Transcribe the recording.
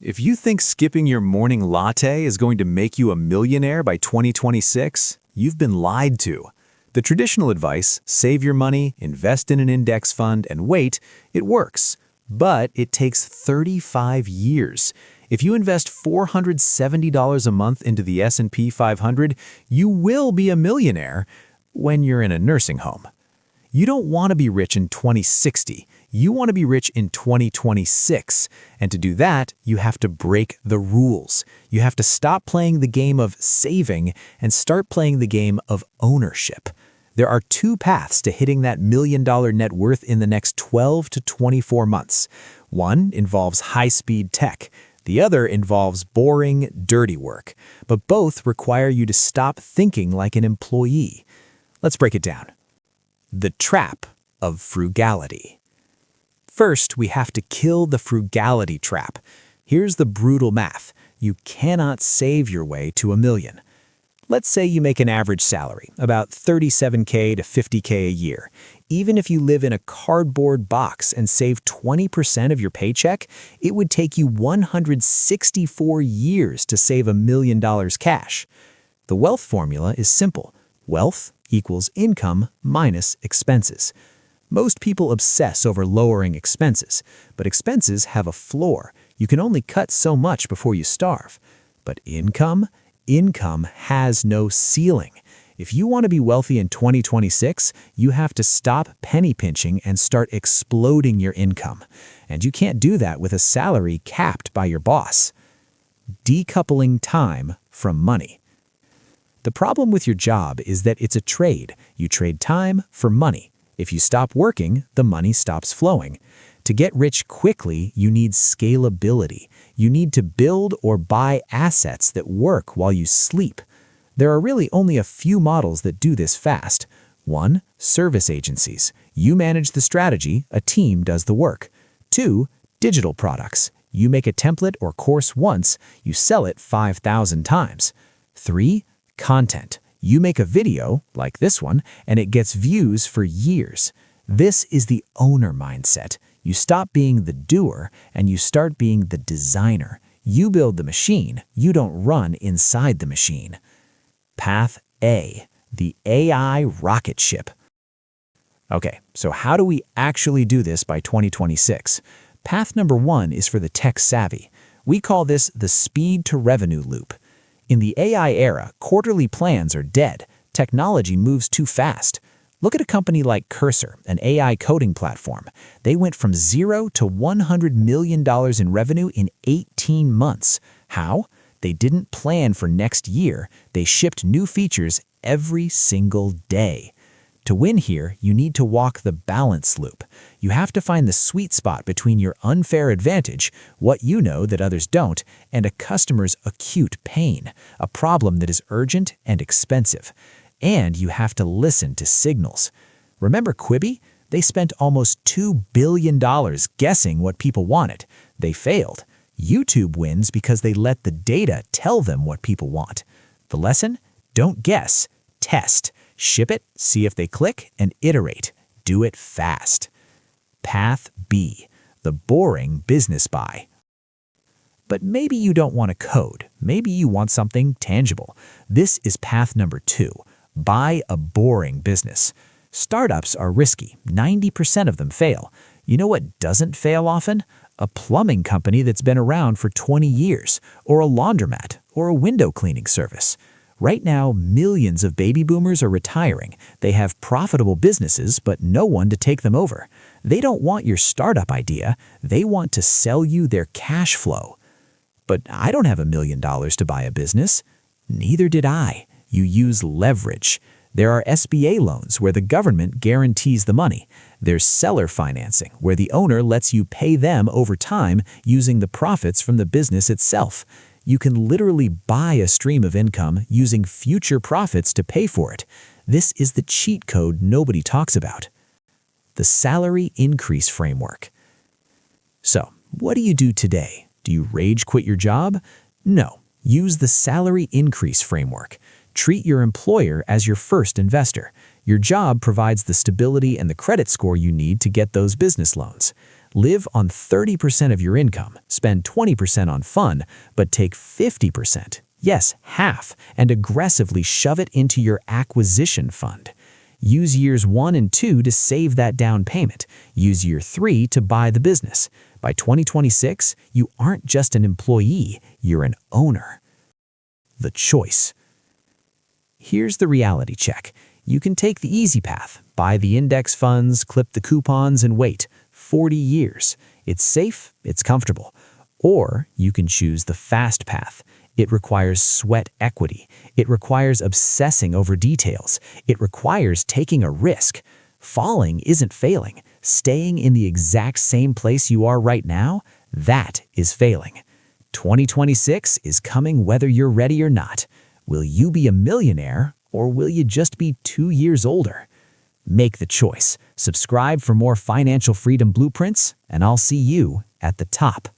If you think skipping your morning latte is going to make you a millionaire by 2026, you've been lied to. The traditional advice, save your money, invest in an index fund, and wait, it works. But it takes 35 years. If you invest $470 a month into the S&P 500, you will be a millionaire when you're in a nursing home. You don't want to be rich in 2060. You want to be rich in 2026. And to do that, you have to break the rules. You have to stop playing the game of saving and start playing the game of ownership. There are two paths to hitting that $1 million net worth in the next 12 to 24 months. One involves high-speed tech. The other involves boring, dirty work. But both require you to stop thinking like an employee. Let's break it down. The trap of frugality. First, we have to kill the frugality trap. Here's the brutal math. You cannot save your way to $1 million. Let's say you make an average salary, about $37K to $50K a year. Even if you live in a cardboard box and save 20% of your paycheck, it would take you 164 years to save $1 million cash. The wealth formula is simple. Wealth equals income minus expenses. Most people obsess over lowering expenses, but expenses have a floor. You can only cut so much before you starve. But income has no ceiling. If you want to be wealthy in 2026, you have to stop penny pinching and start exploding your income. And you can't do that with a salary capped by your boss. Decoupling time from money. The problem with your job is that it's a trade. You trade time for money. If you stop working, the money stops flowing. To get rich quickly, you need scalability. You need to build or buy assets that work while you sleep. There are really only a few models that do this fast. 1. Service agencies. You manage the strategy, a team does the work. 2. Digital products. You make a template or course once, you sell it 5,000 times. 3. Content. You make a video, like this one, and it gets views for years. This is the owner mindset. You stop being the doer and you start being the designer. You build the machine, you don't run inside the machine. Path A, the AI rocket ship. Okay, so how do we actually do this by 2026? Path number 1 is for the tech savvy. We call this the speed to revenue loop. In the AI era, quarterly plans are dead. Technology moves too fast. Look at a company like Cursor, an AI coding platform. They went from 0 to $100 million in revenue in 18 months. How? They didn't plan for next year. They shipped new features every single day. To win here, you need to walk the balance loop. You have to find the sweet spot between your unfair advantage, what you know that others don't, and a customer's acute pain, a problem that is urgent and expensive. And you have to listen to signals. Remember Quibi? They spent almost $2 billion guessing what people wanted. They failed. YouTube wins because they let the data tell them what people want. The lesson? Don't guess, test. Ship it, see if they click, and iterate. Do it fast. Path B, the boring business buy. But maybe you don't want to code. Maybe you want something tangible. This is path number 2. Buy a boring business. Startups are risky. 90% of them fail. You know what doesn't fail often? A plumbing company that's been around for 20 years, or a laundromat, or a window cleaning service. Right now, millions of baby boomers are retiring. They have profitable businesses, but no one to take them over. They don't want your startup idea. They want to sell you their cash flow. But I don't have $1 million to buy a business. Neither did I. You use leverage. There are SBA loans where the government guarantees the money. There's seller financing where the owner lets you pay them over time using the profits from the business itself. You can literally buy a stream of income using future profits to pay for it. This is the cheat code nobody talks about. The salary increase framework. So, what do you do today? Do you rage quit your job? No. Use the salary increase framework. Treat your employer as your first investor. Your job provides the stability and the credit score you need to get those business loans. Live on 30% of your income, spend 20% on fun, but take 50%, yes, half, and aggressively shove it into your acquisition fund. Use years 1 and 2 to save that down payment. Use year 3 to buy the business. By 2026, you aren't just an employee, you're an owner. The choice. Here's the reality check. You can take the easy path, buy the index funds, clip the coupons, and wait 40 years. It's safe, it's comfortable. Or you can choose the fast path. It requires sweat equity. It requires obsessing over details. It requires taking a risk. Falling isn't failing. Staying in the exact same place you are right now, that is failing. 2026 is coming whether you're ready or not. Will you be a millionaire, or will you just be 2 years older? Make the choice. Subscribe for more financial freedom blueprints, and I'll see you at the top.